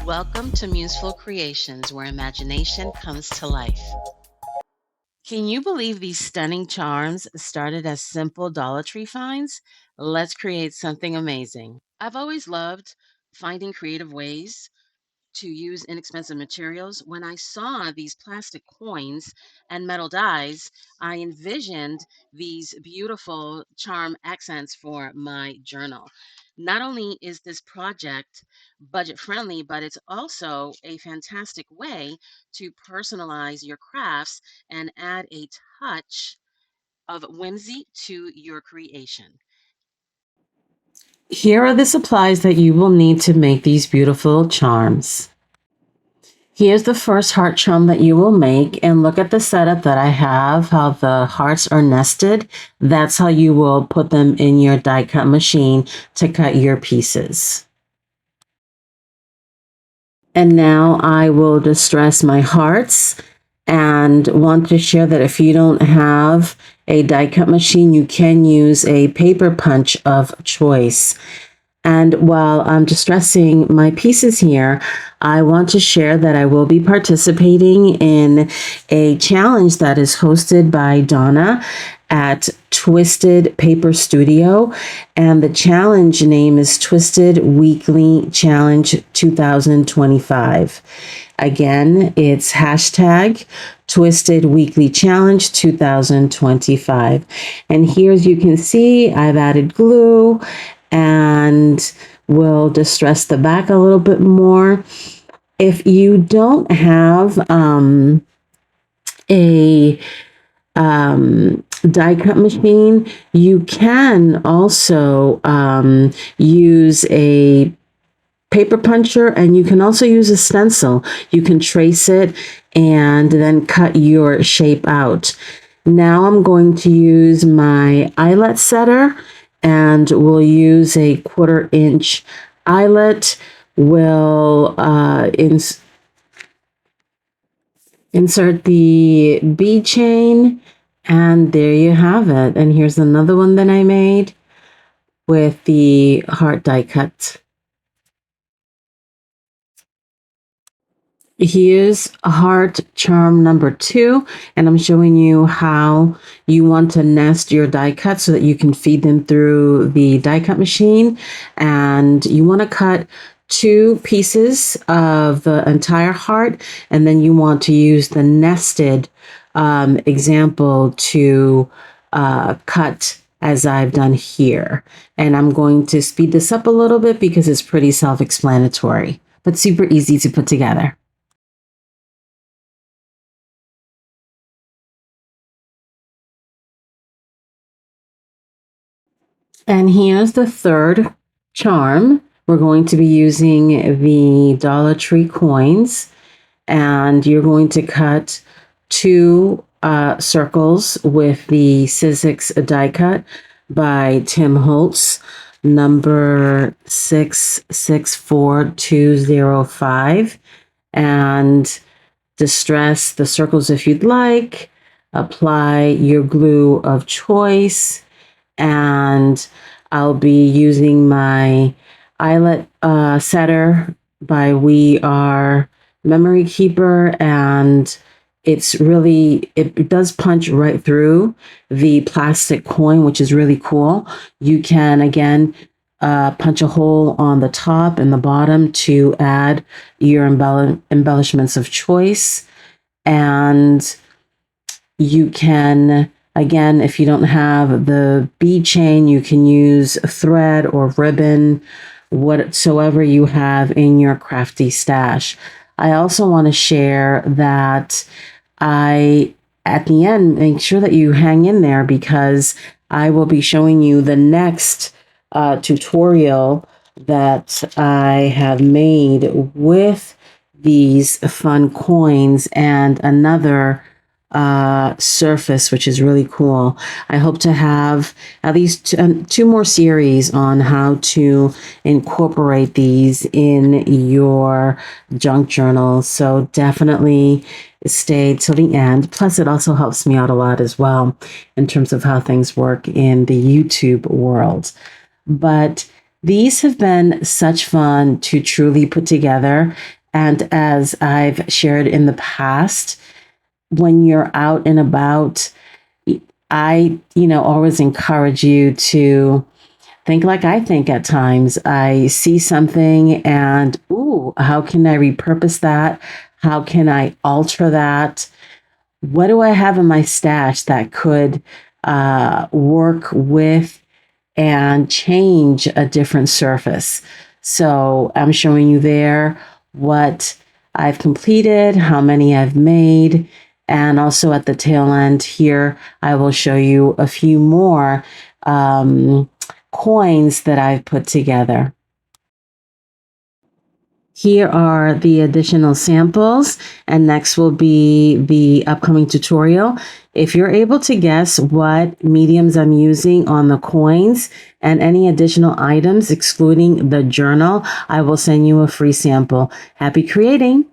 Welcome to Museful Creations, where imagination comes to life. Can you believe these stunning charms started as simple Dollar Tree finds? Let's create something amazing. I've always loved finding creative ways to use inexpensive materials. When I saw these plastic coins and metal dies, I envisioned these beautiful charm accents for my journal. Not only is this project budget friendly, but it's also a fantastic way to personalize your crafts and add a touch of whimsy to your creation. Here are the supplies that you will need to make these beautiful charms. Here's the first heart charm that you will make, and look at the setup that I have, how the hearts are nested. That's how you will put them in your die cut machine to cut your pieces. And now I will distress my hearts and want to share that if you don't have a die cut machine, you can use a paper punch of choice. And while I'm distressing my pieces here, I want to share that I will be participating in a challenge that is hosted by Donna at Twisted Paper Studio. And the challenge name is Twisted Weekly Challenge 2025. Again, it's hashtag Twisted Weekly Challenge 2025. And here, as you can see, I've added glue and we'll distress the back a little bit more. If you don't have a die cut machine, you can also use a paper puncher, and you can also use a stencil. You can trace it and then cut your shape out. Now I'm going to use my eyelet setter, and we'll use a 1/4 inch eyelet. We'll insert the bead chain, and there you have it. And here's another one that I made with the heart die cut. Here's heart charm number 2, and I'm showing you how you want to nest your die cut so that you can feed them through the die cut machine. And you want to cut 2 pieces of the entire heart, and then you want to use the nested example to cut as I've done here. And I'm going to speed this up a little bit because it's pretty self-explanatory, but super easy to put together. And here's the third charm. We're going to be using the Dollar Tree coins, and you're going to cut 2 circles with the Sizzix die cut by Tim Holtz, number 664205, and distress the circles if you'd like. Apply your glue of choice, and I'll be using my eyelet setter by We Are Memory Keeper, and it's really, it does punch right through the plastic coin, which is really cool. You can, again, punch a hole on the top and the bottom to add your embellishments of choice. And you can, again, if you don't have the bead chain, you can use thread or ribbon, whatsoever you have in your crafty stash. I also want to share that at the end, make sure that you hang in there, because I will be showing you the next tutorial that I have made with these fun coins and another surface, which is really cool. I hope to have at least 2 more series on how to incorporate these in your junk journal. So definitely stay till the end. Plus, it also helps me out a lot as well in terms of how things work in the YouTube world. But These have been such fun to truly put together. And as I've shared in the past, when you're out and about, I, always encourage you to think like I think at times. I see something and, ooh, how can I repurpose that? How can I alter that? What do I have in my stash that could work with and change a different surface? So I'm showing you there what I've completed, how many I've made, and also at the tail end here, I will show you a few more coins that I've put together. Here are the additional samples, and next will be the upcoming tutorial. If you're able to guess what mediums I'm using on the coins and any additional items excluding the journal, I will send you a free sample. Happy creating!